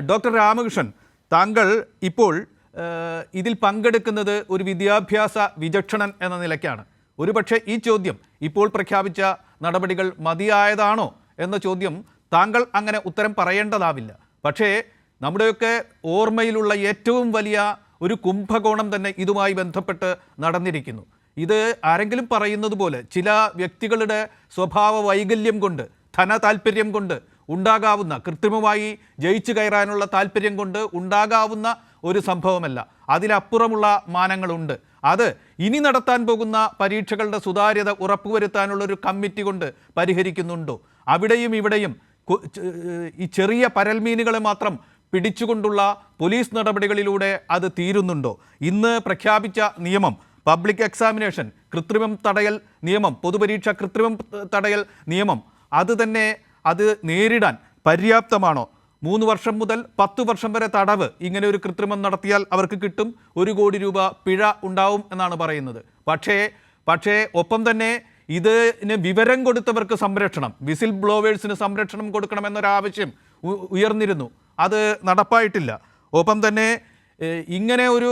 Doctor Ramakrishnan, താങ്കൾ ഇപ്പോൾ ഇതിൽ പങ്കെടുക്കുന്നത് ഒരു വിദ്യാഭ്യാസ വിചക്ഷണൻ എന്ന നിലയ്ക്കാണ്. ഒരുപക്ഷെ ഈ ചോദ്യം ഇപ്പോൾ പ്രഖ്യാപിച്ച നടപടികൾ മതിയായതാണോ എന്ന ചോദ്യം താങ്കൾ അങ്ങനെ ഉത്തരം പറയേണ്ടതാവില്ല. പക്ഷേ നമ്മുടെയൊക്കെ ഓർമ്മയിലുള്ള ഏറ്റവും വലിയ ഒരു കുംഭകോണം തന്നെ ഇതുമായി ബന്ധപ്പെട്ട് നടന്നിരിക്കുന്നു. ഇത് ആരെങ്കിലും പറയുന്നത് പോലെ ചില വ്യക്തികളുടെ സ്വഭാവ വൈകല്യം കൊണ്ട്, ധന താല്പര്യം കൊണ്ട് ഉണ്ടാകാവുന്ന, കൃത്രിമമായി ജയിച്ചു കയറാനുള്ള താല്പര്യം കൊണ്ട് ഉണ്ടാകാവുന്ന ഒരു സംഭവമല്ല. അതിലപ്പുറമുള്ള മാനങ്ങളുണ്ട്. അത് ഇനി നടത്താൻ പോകുന്ന പരീക്ഷകളുടെ സുതാര്യത ഉറപ്പുവരുത്താനുള്ളൊരു കമ്മിറ്റി കൊണ്ട് പരിഹരിക്കുന്നുണ്ടോ? അവിടെയും ഇവിടെയും ഈ ചെറിയ പരൽമീനുകളെ മാത്രം പിടിച്ചുകൊണ്ടുള്ള പോലീസ് നടപടികളിലൂടെ അത് തീരുന്നുണ്ടോ? ഇന്ന് പ്രഖ്യാപിച്ച നിയമം, പബ്ലിക് എക്സാമിനേഷൻ കൃത്രിമം തടയൽ നിയമം, പൊതുപരീക്ഷ കൃത്രിമം തടയൽ നിയമം, അത് നേരിടാൻ പര്യാപ്തമാണോ? 3 വർഷം മുതൽ 10 വർഷം വരെ തടവ് ഇങ്ങനെ ഒരു കൃത്രിമം നടത്തിയാൽ അവർക്ക് കിട്ടും. 1 കോടി രൂപ പിഴ ഉണ്ടാവും എന്നാണ് പറയുന്നത്. പക്ഷേ ഒപ്പം തന്നെ ഇതിന് വിവരം കൊടുത്തവർക്ക് സംരക്ഷണം, വിസിൽ ബ്ലോവേഴ്സിന് സംരക്ഷണം കൊടുക്കണമെന്നൊരാവശ്യം ഉയർന്നിരുന്നു. അത് നടപ്പായിട്ടില്ല. ഒപ്പം തന്നെ ഇങ്ങനെ ഒരു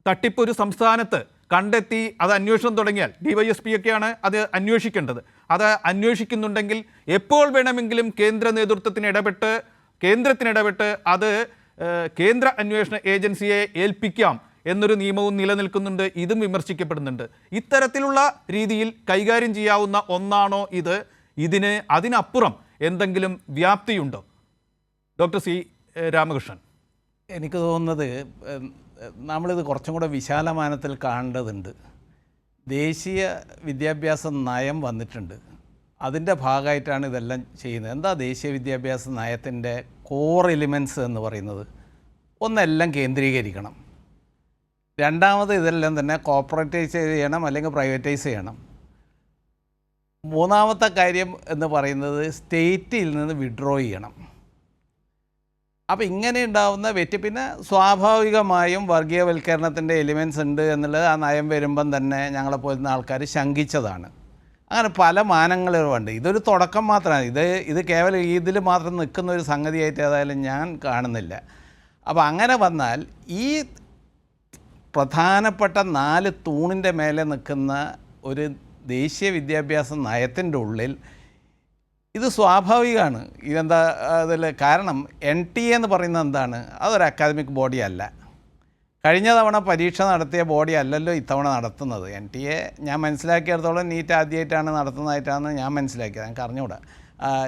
തട്ടിപ്പ് ഒരു സംസ്ഥാനത്ത് കണ്ടെത്തി അത് അന്വേഷണം തുടങ്ങിയാൽ DYSP ഒക്കെയാണ് അത് അന്വേഷിക്കേണ്ടത്. അത് അന്വേഷിക്കുന്നുണ്ടെങ്കിൽ എപ്പോൾ വേണമെങ്കിലും കേന്ദ്രത്തിനിടപെട്ട് അത് കേന്ദ്ര അന്വേഷണ ഏജൻസിയെ ഏൽപ്പിക്കാം എന്നൊരു നിയമവും നിലനിൽക്കുന്നുണ്ട്. ഇതും വിമർശിക്കപ്പെടുന്നുണ്ട്. ഇത്തരത്തിലുള്ള രീതിയിൽ കൈകാര്യം ചെയ്യാവുന്ന ഒന്നാണോ ഇത്? അതിനപ്പുറം എന്തെങ്കിലും വ്യാപ്തിയുണ്ടോ? Doctor C Ramakrishnan. എനിക്ക് തോന്നുന്നത് നമ്മളിത് കുറച്ചും കൂടെ വിശാലമാനത്തിൽ കാണേണ്ടതുണ്ട്. ദേശീയ വിദ്യാഭ്യാസ നയം വന്നിട്ടുണ്ട്. അതിൻ്റെ ഭാഗമായിട്ടാണ് ഇതെല്ലാം ചെയ്യുന്നത്. എന്താ ദേശീയ വിദ്യാഭ്യാസ നയത്തിൻ്റെ കോർ എലിമെൻറ്റ്സ് എന്ന് പറയുന്നത്? ഒന്നെല്ലാം കേന്ദ്രീകരിക്കണം. രണ്ടാമത് ഇതെല്ലാം തന്നെ കോർപ്പറേറ്റൈസ് ചെയ്യണം, അല്ലെങ്കിൽ പ്രൈവറ്റൈസ് ചെയ്യണം. മൂന്നാമത്തെ കാര്യം എന്ന് പറയുന്നത് സ്റ്റേറ്റിൽ നിന്ന് വിഡ്രോ ചെയ്യണം. അപ്പോൾ ഇങ്ങനെ ഉണ്ടാകുന്ന പിന്നെ സ്വാഭാവികമായും വർഗീയവൽക്കരണത്തിൻ്റെ എലിമെൻറ്റ്സ് ഉണ്ട് എന്നുള്ളത് ആ നയം വരുമ്പം തന്നെ ഞങ്ങളെപ്പോലുള്ള ആൾക്കാർ ശങ്കിച്ചതാണ്. അങ്ങനെ പല മാനങ്ങളുമുണ്ട്. ഇതൊരു തുടക്കം മാത്രമാണ്. ഇത് കേവലം ഇതിൽ മാത്രം നിൽക്കുന്ന ഒരു സംഗതിയായിട്ട് ഏതായാലും ഞാൻ കാണുന്നില്ല. അപ്പോൾ അങ്ങനെ വന്നാൽ ഈ പ്രധാനപ്പെട്ട 4 തൂണിൻ്റെ മേലെ നിൽക്കുന്ന ഒരു ദേശീയ വിദ്യാഭ്യാസ നയത്തിൻ്റെ ഉള്ളിൽ ഇത് സ്വാഭാവികമാണ്. ഇതെന്താ അതിൽ കാരണം NTA എന്ന് പറയുന്നത് എന്താണ്? അതൊരു അക്കാദമിക് ബോഡി അല്ല. കഴിഞ്ഞ തവണ പരീക്ഷ നടത്തിയ ബോഡി അല്ലല്ലോ ഇത്തവണ നടത്തുന്നത്. NTA ഞാൻ മനസ്സിലാക്കിയിടത്തോളം നീറ്റ് ആദ്യമായിട്ടാണ് നടത്തുന്നതായിട്ടാണ് ഞാൻ മനസ്സിലാക്കിയത്. എനിക്ക് അറിഞ്ഞുകൂടാ,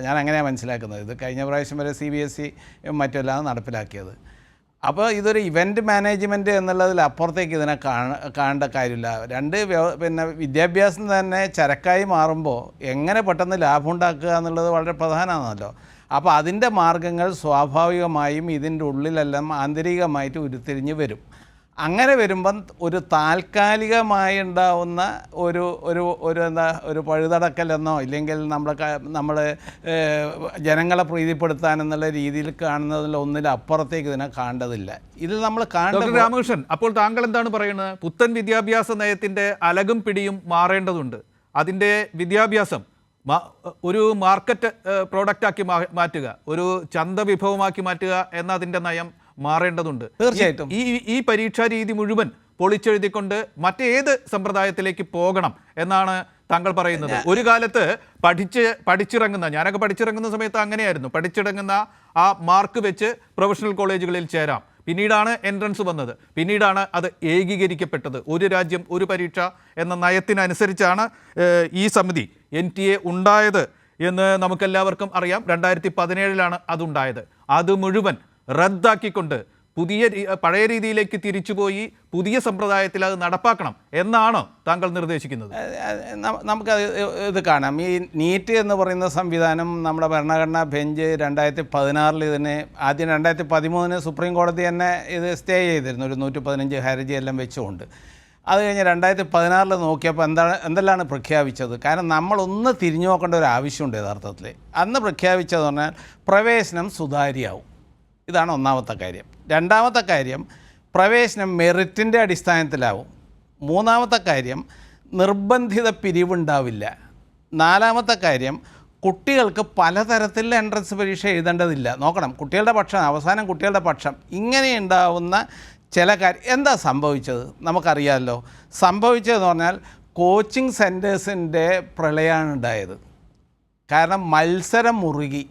ഞാൻ അങ്ങനെയാണ് മനസ്സിലാക്കുന്നത്. ഇത് കഴിഞ്ഞ പ്രാവശ്യം വരെ CBSE മറ്റെല്ലാം നടപ്പിലാക്കിയത്. അപ്പോൾ ഇതൊരു ഇവൻറ്റ് മാനേജ്മെൻറ്റ് എന്നുള്ളതിൽ അപ്പുറത്തേക്ക് ഇതിനെ കാണേണ്ട കാര്യമില്ല. പിന്നെ വിദ്യാഭ്യാസം തന്നെ ചരക്കായി മാറുമ്പോൾ എങ്ങനെ പെട്ടെന്ന് ലാഭം ഉണ്ടാക്കുക എന്നുള്ളത് വളരെ പ്രധാനമാണല്ലോ. അപ്പോൾ അതിൻ്റെ മാർഗ്ഗങ്ങൾ സ്വാഭാവികമായും ഇതിൻ്റെ ഉള്ളിലെല്ലാം ആന്തരികമായിട്ട് ഉരുത്തിരിഞ്ഞ് വരും. അങ്ങനെ വരുമ്പം ഒരു താൽക്കാലികമായി ഉണ്ടാവുന്ന ഒരു പഴുതടക്കലെന്നോ ഇല്ലെങ്കിൽ നമ്മൾ ജനങ്ങളെ പ്രീതിപ്പെടുത്താനെന്നുള്ള രീതിയിൽ കാണുന്നതിൽ ഒന്നിലപ്പുറത്തേക്ക് ഇതിനെ കാണേണ്ടതില്ല. ഇതിൽ നമ്മൾ ഡോക്ടർ രാമകൃഷ്ണൻ, അപ്പോൾ താങ്കൾ എന്താണ് പറയുന്നത്? പുത്തൻ വിദ്യാഭ്യാസ നയത്തിൻ്റെ അലകും പിടിയും മാറേണ്ടതുണ്ട്. അതിൻ്റെ വിദ്യാഭ്യാസം ഒരു മാർക്കറ്റ് പ്രോഡക്റ്റാക്കി മാറ്റുക, ഒരു ചന്ത വിഭവമാക്കി മാറ്റുക എന്നതിൻ്റെ നയം മാറേണ്ടതുണ്ട്. തീർച്ചയായിട്ടും ഈ പരീക്ഷാ രീതി മുഴുവൻ പൊളിച്ചെഴുതിക്കൊണ്ട് മറ്റേത് സമ്പ്രദായത്തിലേക്ക് പോകണം എന്നാണ് താങ്കൾ പറയുന്നത്? ഒരു കാലത്ത് പഠിച്ചിറങ്ങുന്ന, ഞാനൊക്കെ പഠിച്ചിറങ്ങുന്ന സമയത്ത് അങ്ങനെയായിരുന്നു. പഠിച്ചിറങ്ങുന്ന ആ മാർക്ക് വെച്ച് പ്രൊഫഷണൽ കോളേജുകളിൽ ചേരാം. പിന്നീടാണ് എൻട്രൻസ് വന്നത്. പിന്നീടാണ് അത് ഏകീകരിക്കപ്പെട്ടത്. ഒരു രാജ്യം ഒരു പരീക്ഷ എന്ന നയത്തിനനുസരിച്ചാണ് ഈ സമിതി NTA ഉണ്ടായത് എന്ന് നമുക്കെല്ലാവർക്കും അറിയാം. 2017 അതുണ്ടായത്. അത് മുഴുവൻ റദ്ദാക്കിക്കൊണ്ട് പഴയ രീതിയിലേക്ക് തിരിച്ചുപോയി പുതിയ സമ്പ്രദായത്തിൽ അത് നടപ്പാക്കണം എന്നാണോ താങ്കൾ നിർദ്ദേശിക്കുന്നത്? നമുക്കത് ഇത് കാണാം. ഈ നീറ്റ് എന്ന് പറയുന്ന സംവിധാനം നമ്മുടെ ഭരണഘടനാ ബെഞ്ച് 2016 ഇതിനെ ആദ്യം 2013 സുപ്രീം കോടതി തന്നെ ഇത് സ്റ്റേ ചെയ്തിരുന്നു, ഒരു 115 ഹർജി എല്ലാം വെച്ചുകൊണ്ട്. അത് കഴിഞ്ഞ് 2016 നോക്കിയപ്പോൾ എന്തെല്ലാം പ്രഖ്യാപിച്ചത്? കാരണം നമ്മളൊന്ന് തിരിഞ്ഞു നോക്കേണ്ട ഒരു ആവശ്യമുണ്ട് യഥാർത്ഥത്തിൽ. അന്ന് പ്രഖ്യാപിച്ചതെന്ന് പറഞ്ഞാൽ പ്രവേശനം സുതാര്യമാവും. ഇതാണ് ഒന്നാമത്തെ കാര്യം. രണ്ടാമത്തെ കാര്യം, പ്രവേശനം മെറിറ്റിൻ്റെ അടിസ്ഥാനത്തിലാവും. മൂന്നാമത്തെ കാര്യം, നിർബന്ധിത പിരിവുണ്ടാവില്ല. നാലാമത്തെ കാര്യം, കുട്ടികൾക്ക് പലതരത്തിലുള്ള എൻട്രൻസ് പരീക്ഷ എഴുതേണ്ടതില്ല. നോക്കണം, കുട്ടികളുടെ പക്ഷം അവസാനം കുട്ടികളുടെ പക്ഷം ഇങ്ങനെ ഉണ്ടാവുന്ന ചില കാര്യം എന്താ സംഭവിച്ചത് നമുക്കറിയാമല്ലോ. സംഭവിച്ചതെന്ന് പറഞ്ഞാൽ കോച്ചിങ് സെൻറ്റേഴ്സിൻ്റെ പ്രളയമാണ് ഉണ്ടായത്. കാരണം മത്സരം മുറുകി,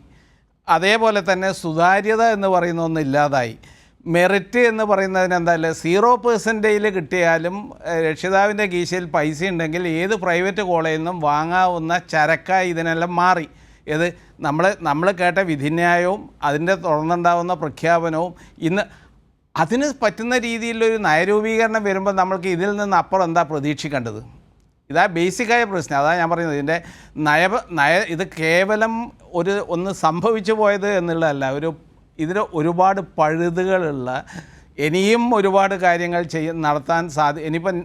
അതേപോലെ തന്നെ സുതാര്യത എന്ന് പറയുന്ന ഒന്ന് ഇല്ലാതായി. മെറിറ്റ് എന്ന് പറയുന്നതിന് എന്തായാലും 0% കിട്ടിയാലും രക്ഷിതാവിൻ്റെ കീശയിൽ പൈസ ഉണ്ടെങ്കിൽ ഏത് പ്രൈവറ്റ് കോളേജിൽ നിന്നും വാങ്ങാവുന്ന ചരക്കായി ഇതിനെല്ലാം മാറി. ഏത് നമ്മൾ കേട്ട വിധിന്യായവും അതിൻ്റെ തുടർന്നുണ്ടാവുന്ന പ്രഖ്യാപനവും ഇന്ന് അതിന് പറ്റുന്ന രീതിയിലൊരു നയരൂപീകരണം വരുമ്പോൾ നമ്മൾക്ക് ഇതിൽ നിന്ന് അപ്പുറം എന്താ പ്രതീക്ഷിക്കേണ്ടത്? ഇതാ ബേസിക്കായ പ്രശ്നം. അതാണ് ഞാൻ പറയുന്നത്. ഇതിൻ്റെ ഇത് കേവലം ഒന്ന് സംഭവിച്ചു പോയത് എന്നുള്ളതല്ല. ഇതിന് ഒരുപാട് പഴുതുകളുള്ള ഇനിയും ഒരുപാട് കാര്യങ്ങൾ നടത്താൻ ഇനിയിപ്പം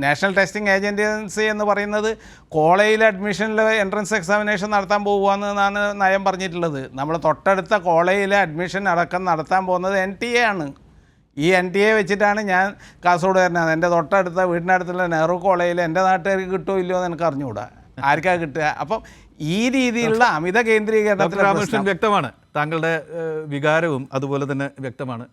നാഷണൽ ടെസ്റ്റിംഗ് ഏജൻസി എന്ന് പറയുന്നത് കോളേജിൽ അഡ്മിഷനിൽ എൻട്രൻസ് എക്സാമിനേഷൻ നടത്താൻ പോകുകയെന്നാണ് നയം പറഞ്ഞിട്ടുള്ളത്. നമ്മൾ തൊട്ടടുത്ത കോളേജിലെ അഡ്മിഷൻ അടക്കം നടത്താൻ പോകുന്നത് NTA ആണ്. ഈ NTA വെച്ചിട്ടാണ് ഞാൻ കാസർഗോഡ് വരുന്നത്. എൻ്റെ തൊട്ടടുത്ത വീടിനടുത്തുള്ള നെഹ്റു കോളേജിൽ എൻ്റെ നാട്ടുകാർക്ക് കിട്ടുമോ ഇല്ലയോ എന്ന് എനിക്ക് അറിഞ്ഞുകൂടാ, ആർക്കാ കിട്ടുക. അപ്പം ഈ രീതിയിലുള്ള അമിത കേന്ദ്രീകരണത്തിൽ വ്യക്തമാണ്, താങ്കളുടെ വികാരവും അതുപോലെ തന്നെ വ്യക്തമാണ്.